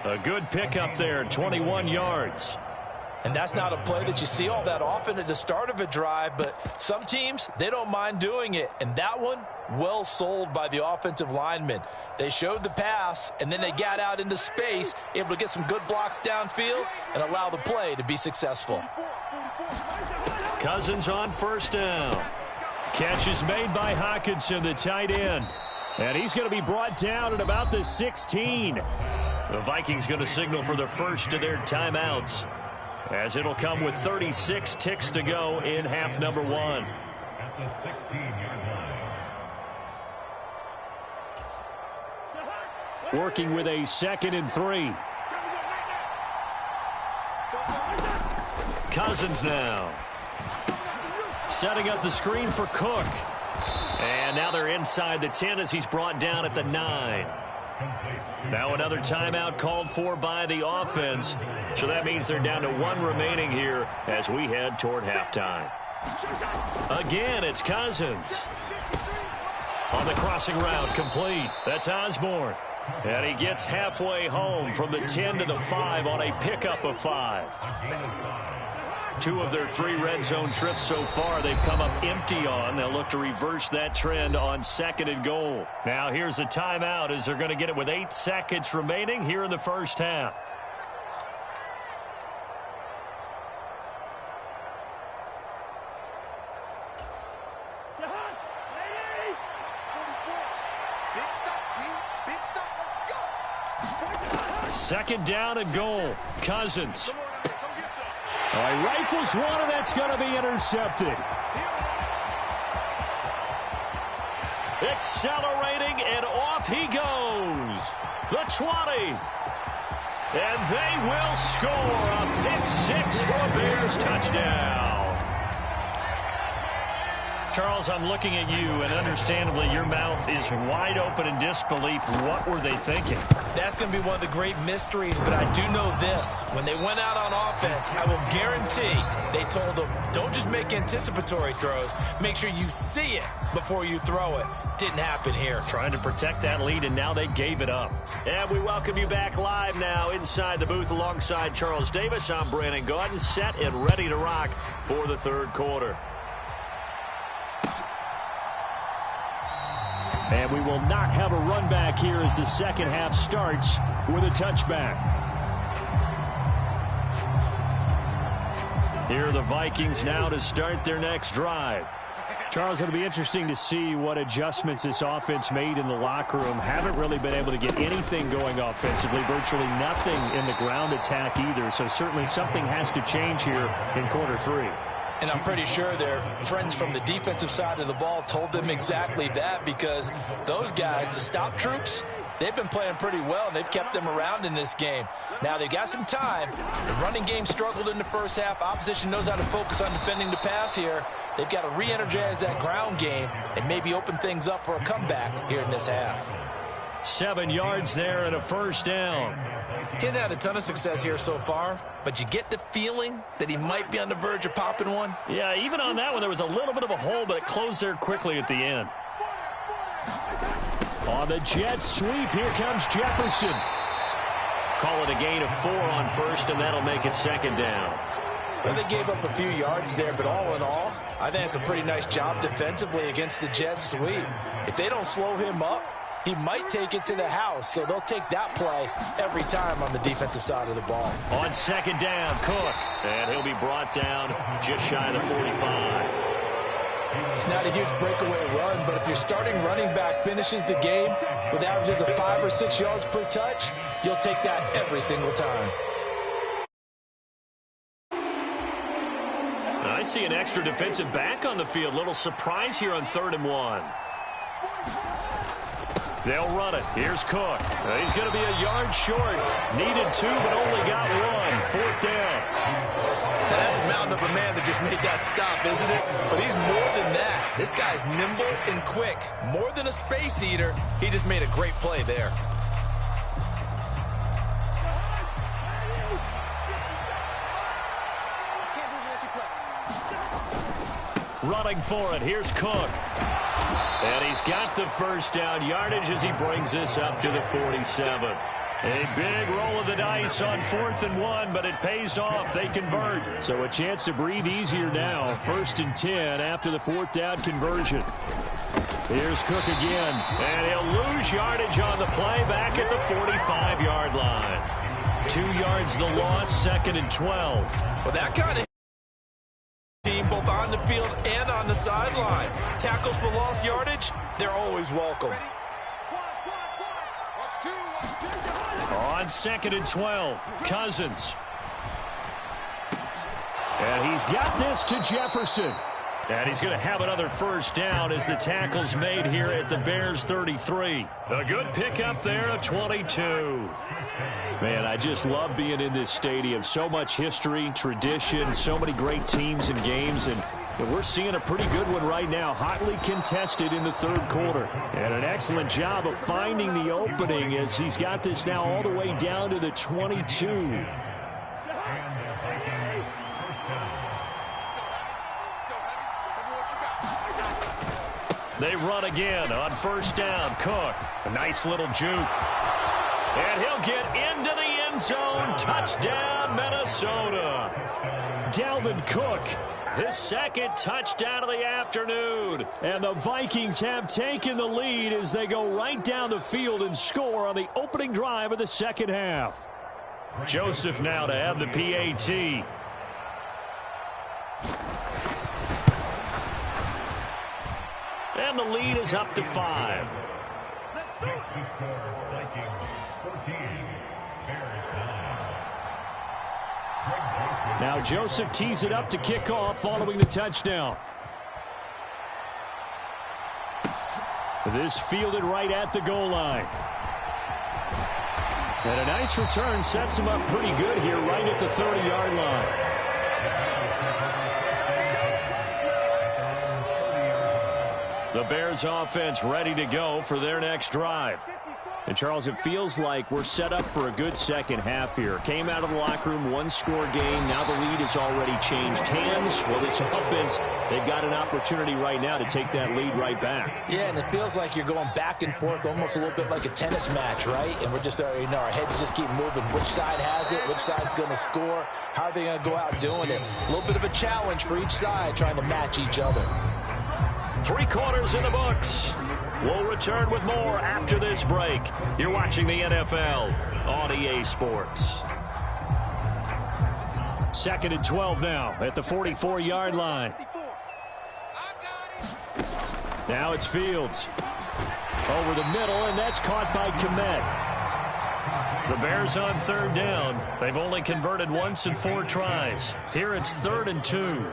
A good pickup there, 21 yards. And that's not a play that you see all that often at the start of a drive, but some teams, they don't mind doing it. And that one, well sold by the offensive linemen. They showed the pass, and then they got out into space, able to get some good blocks downfield and allow the play to be successful. Cousins on 1st down. Catch is made by Hockenson, the tight end. And he's going to be brought down at about the 16. The Vikings going to signal for the first of their timeouts, as it'll come with 36 ticks to go in half number 1. At the 16-yard line. Working with a 2nd and 3. Cousins now. Setting up the screen for Cook. And now they're inside the 10 as he's brought down at the 9. Now another timeout called for by the offense. So that means they're down to 1 remaining here as we head toward halftime. Again, it's Cousins. On the crossing route, complete. That's Osborne. And he gets halfway home from the 10 to the 5 on a pickup of 5. 2 of their 3 red zone trips so far they've come up empty on. They'll look to reverse that trend on 2nd and goal. Now here's a timeout as they're going to get it with 8 seconds remaining here in the first half. Second down and goal. Cousins. He rifles one, and that's going to be intercepted. Accelerating, and off he goes. The 20. And they will score a pick-6 for a Bears touchdown. Charles, I'm looking at you, and understandably, your mouth is wide open in disbelief. What were they thinking? That's going to be one of the great mysteries, but I do know this. When they went out on offense, I will guarantee they told them, don't just make anticipatory throws. Make sure you see it before you throw it. Didn't happen here. Trying to protect that lead, and now they gave it up. And we welcome you back live now inside the booth alongside Charles Davis. I'm Brandon Gaudin, set and ready to rock for the 3rd quarter. And we will not have a run back here as the second half starts with a touchback. Here are the Vikings now to start their next drive. Charles, it'll be interesting to see what adjustments this offense made in the locker room. Haven't really been able to get anything going offensively, virtually nothing in the ground attack either. So certainly something has to change here in quarter three. And I'm pretty sure their friends from the defensive side of the ball told them exactly that, because those guys, the stop troops, they've been playing pretty well, and they've kept them around in this game. Now, they've got some time. The running game struggled in the first half. Opposition knows how to focus on defending the pass here. They've got to re-energize that ground game and maybe open things up for a comeback here in this half. 7 yards there and a first down. He hasn't had a ton of success here so far, but you get the feeling that he might be on the verge of popping one. Yeah, even on that one, there was a little bit of a hole, but it closed there quickly at the end. On the jet sweep, here comes Jefferson. Call it a gain of 4 on first, and that'll make it second down. Well, they gave up a few yards there, but all in all, I think it's a pretty nice job defensively against the jet sweep. If they don't slow him up, he might take it to the house, so they'll take that play every time on the defensive side of the ball. On second down, Cook, and he'll be brought down just shy of the 45. It's not a huge breakaway run, but if your starting running back finishes the game with averages of 5 or 6 yards per touch, you'll take that every single time. I see an extra defensive back on the field. Little surprise here on 3rd and 1. They'll run it. Here's Cook. He's going to be a yard short. Needed 2, but only got 1. 4th down. Now, that's a mountain of a man that just made that stop, isn't it? But he's more than that. This guy's nimble and quick. More than a space eater, he just made a great play there. Running for it. Here's Cook. And he's got the first down yardage as he brings this up to the 47. A big roll of the dice on 4th and 1, but it pays off. They convert. So a chance to breathe easier now. 1st and 10 after the 4th down conversion. Here's Cook again. And he'll lose yardage on the play back at the 45-yard line. 2 yards the loss, 2nd and 12. Well, that kind of team both on the field and on the sideline. Tackles for lost yardage, they're always welcome. On 2nd and 12, Cousins. And he's got this to Jefferson. And he's going to have another first down as the tackle's made here at the Bears 33. A good pickup there at 22. Man, I just love being in this stadium. So much history, tradition, so many great teams and games, and we're seeing a pretty good one right now, hotly contested in the 3rd quarter. And an excellent job of finding the opening as he's got this now all the way down to the 22. They run again on first down. Cook, a nice little juke. And he'll get into the end zone. Touchdown, Minnesota. Dalvin Cook, his 2nd touchdown of the afternoon. And the Vikings have taken the lead as they go right down the field and score on the opening drive of the 2nd half. Joseph now to have the PAT. And the lead is up to 5. Now Joseph tees it up to kick off following the touchdown. This fielded right at the goal line. And a nice return sets him up pretty good here right at the 30-yard line. The Bears offense ready to go for their next drive. And, Charles, it feels like we're set up for a good second half here. Came out of the locker room, 1-score game. Now the lead has already changed hands. Well, this offense, they've got an opportunity right now to take that lead right back. Yeah, and it feels like you're going back and forth almost a little bit like a tennis match, right? And we're just already know our heads just keep moving. Which side has it? Which side's going to score? How are they going to go out doing it? A little bit of a challenge for each side trying to match each other. 3 quarters in the books. We'll return with more after this break. You're watching the NFL on EA Sports. 2nd and 12 now at the 44-yard line. I got it. Now it's Fields. Over the middle, and that's caught by Kmet. The Bears on 3rd down. They've only converted once in 4 tries. Here it's 3rd and 2.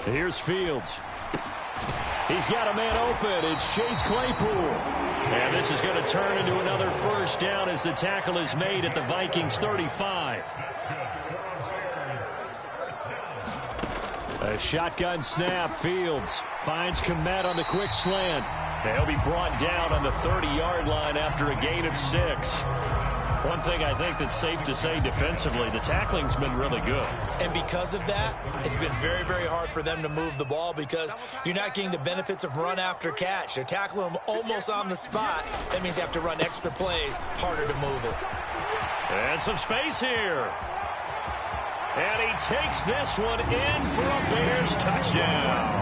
Here's Fields. He's got a man open. It's Chase Claypool. And this is going to turn into another 1st down as the tackle is made at the Vikings 35. A shotgun snap. Fields finds Kmet on the quick slant. They'll be brought down on the 30-yard line after a gain of 6. One thing I think that's safe to say defensively, the tackling's been really good. And because of that, it's been very, very hard for them to move the ball because you're not getting the benefits of run after catch. They're tackling them almost on the spot. That means they have to run extra plays, harder to move it. And some space here. And he takes this one in for a Bears touchdown.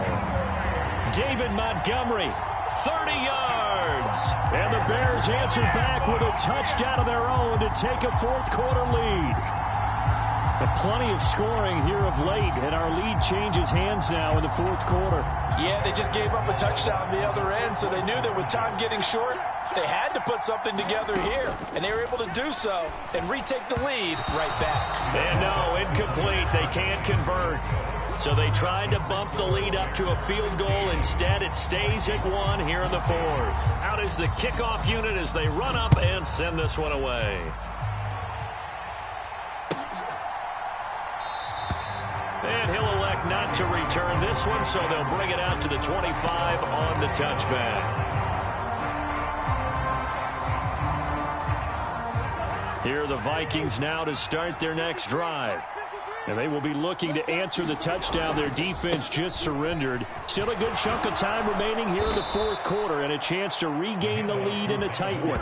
David Montgomery, 30 yards. And the Bears answer back with a touchdown of their own to take a 4th quarter lead. But plenty of scoring here of late, and our lead changes hands now in the 4th quarter. Yeah, they just gave up a touchdown the other end, so they knew that with time getting short, they had to put something together here, and they were able to do so and retake the lead right back. And no, incomplete. They can't convert. So they tried to bump the lead up to a field goal. Instead, it stays at 1 here in the 4th. Out is the kickoff unit as they run up and send this one away. And he'll elect not to return this one, so they'll bring it out to the 25 on the touchback. Here are the Vikings now to start their next drive. And they will be looking to answer the touchdown their defense just surrendered. Still a good chunk of time remaining here in the 4th quarter and a chance to regain the lead in a tight one.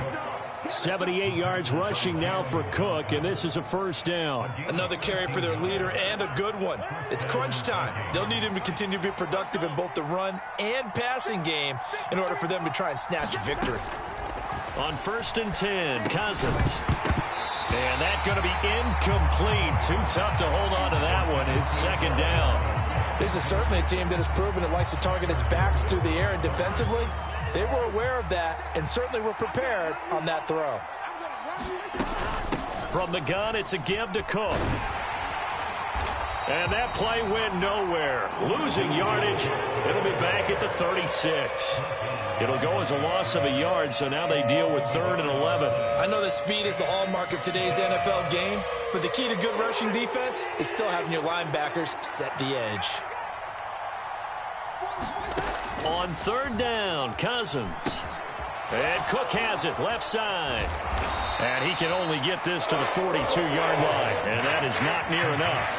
78 yards rushing now for Cook, and this is a 1st down. Another carry for their leader and a good one. It's crunch time. They'll need him to continue to be productive in both the run and passing game in order for them to try and snatch a victory. On 1st and 10, Cousins. And that's going to be incomplete. Too tough to hold on to that one. It's 2nd down. This is certainly a team that has proven it likes to target its backs through the air, and defensively, they were aware of that and certainly were prepared on that throw. From the gun, it's a give to Cook. And that play went nowhere. Losing yardage. It'll be back at the 36. It'll go as a loss of a yard, so now they deal with 3rd and 11. I know that speed is the hallmark of today's NFL game, but the key to good rushing defense is still having your linebackers set the edge. On 3rd down, Cousins. And Cook has it, left side. And he can only get this to the 42-yard line, and that is not near enough.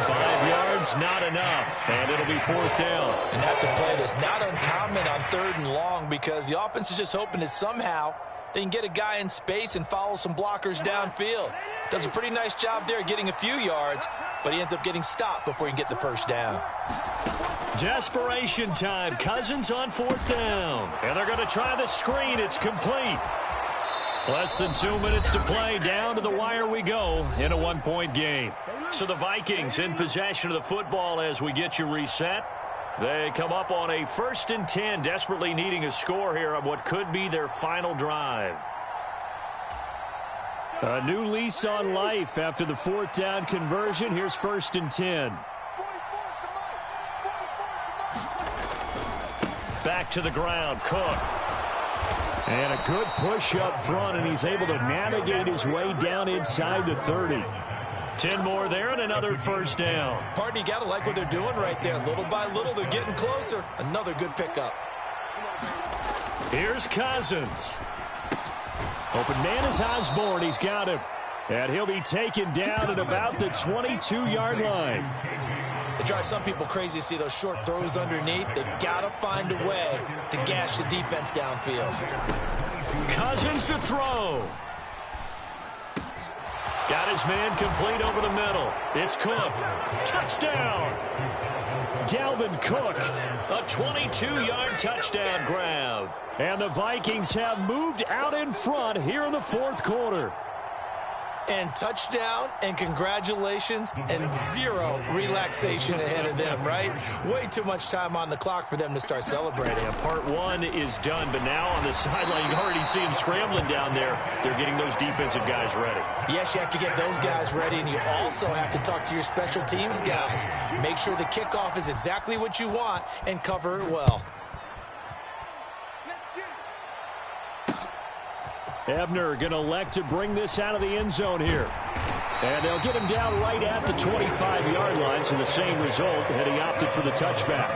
5 yards, not enough, and it'll be 4th down. And that's a play that's not uncommon on 3rd and long because the offense is just hoping that somehow they can get a guy in space and follow some blockers downfield. Does a pretty nice job there getting a few yards, but he ends up getting stopped before he can get the 1st down. Desperation time. Cousins on 4th down. And they're going to try the screen. It's complete. Less than 2 minutes to play. Down to the wire we go in a 1-point game. So the Vikings in possession of the football as we get you reset. They come up on a 1st and 10, desperately needing a score here on what could be their final drive. A new lease on life after the 4th down conversion. Here's 1st and 10. Back to the ground, Cook. And a good push up front, and he's able to navigate his way down inside the 30. 10 more there and another 1st down. Pardon, you got to like what they're doing right there. Little by little, they're getting closer. Another good pickup. Here's Cousins. Open man is Osborne. He's got him. And he'll be taken down at about the 22-yard line. It drives some people crazy to see those short throws underneath. They've got to find a way to gash the defense downfield. Cousins to throw. Got his man complete over the middle. It's Cook. Touchdown. Dalvin Cook. A 22-yard touchdown grab. And the Vikings have moved out in front here in the 4th quarter. And touchdown and congratulations and zero relaxation ahead of them, right? Way too much time on the clock for them to start celebrating. Yeah, part one is done, but now on the sideline, you already see them scrambling down there. They're getting those defensive guys ready. Yes, you have to get those guys ready, and you also have to talk to your special teams guys. Make sure the kickoff is exactly what you want and cover it well. Ebner going to elect to bring this out of the end zone here. And they'll get him down right at the 25-yard line, so the same result, had he opted for the touchback.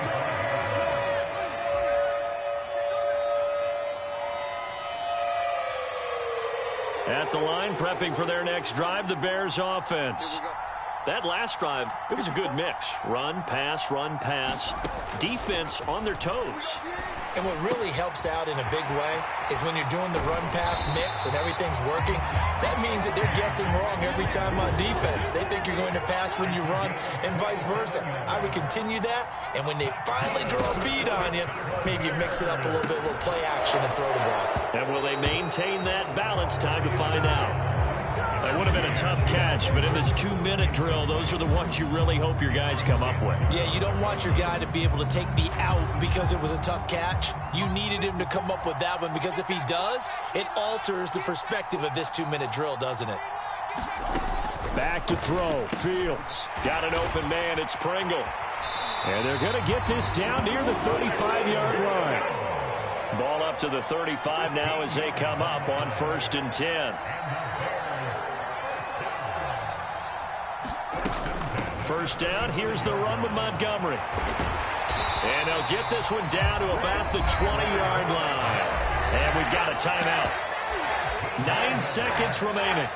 At the line, prepping for their next drive, the Bears offense. That last drive, it was a good mix. Run, pass, defense on their toes. And what really helps out in a big way is when you're doing the run-pass mix and everything's working, that means that they're guessing wrong every time on defense. They think you're going to pass when you run and vice versa. I would continue that, and when they finally draw a bead on you, maybe you mix it up a little bit, a little play action and throw the ball. And will they maintain that balance? Time to find out. That would have been a tough catch, but in this 2-minute drill, those are the ones you really hope your guys come up with. Yeah, you don't want your guy to be able to take the out because it was a tough catch. You needed him to come up with that one, because if he does, it alters the perspective of this 2-minute drill, doesn't it? Back to throw. Fields. Got an open man. It's Pringle. And they're going to get this down near the 35-yard line. Ball up to the 35 now as they come up on 1st and 10. First down, here's the run with Montgomery. And they'll get this one down to about the 20-yard line. And we've got a timeout. 9 seconds remaining.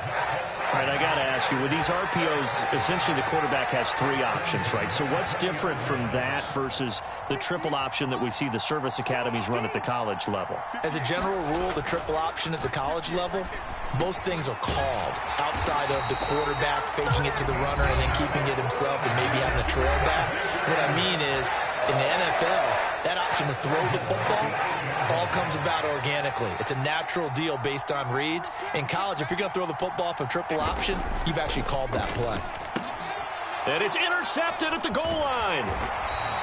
All right, I got to ask you, with these RPOs, essentially the quarterback has 3 options, right? So what's different from that versus the triple option that we see the service academies run at the college level? As a general rule, the triple option at the college level, most things are called outside of the quarterback faking it to the runner and then keeping it himself and maybe having a trail back. What I mean is, in the NFL, that option to throw the football all comes about organically. It's a natural deal based on reads. In college, if you're going to throw the football off a triple option, you've actually called that play. And it's intercepted at the goal line.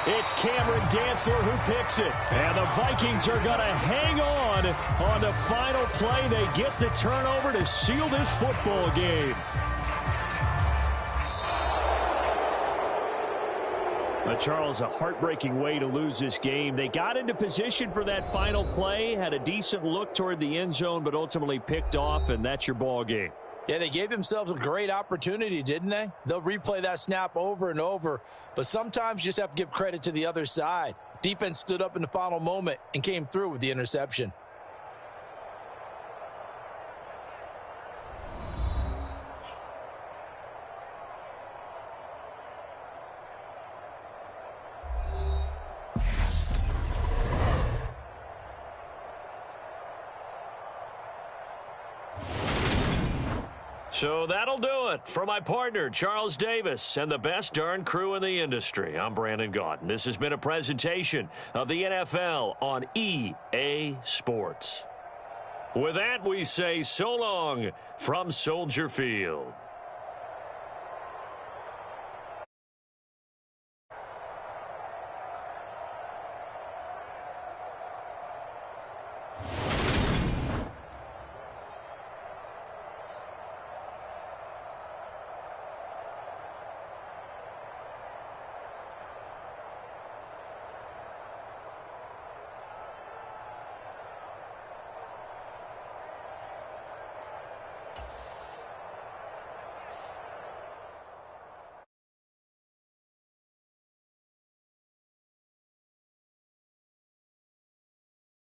It's Cameron Dantzler who picks it. And the Vikings are going to hang on the final play. They get the turnover to seal this football game. Charles, a heartbreaking way to lose this game. They got into position for that final play, had a decent look toward the end zone, but ultimately picked off, and that's your ball game. Yeah, they gave themselves a great opportunity, didn't they? They'll replay that snap over and over, but sometimes you just have to give credit to the other side. Defense stood up in the final moment and came through with the interception. So that'll do it for my partner, Charles Davis, and the best darn crew in the industry. I'm Brandon Gaudin. This has been a presentation of the NFL on EA Sports. With that, we say so long from Soldier Field.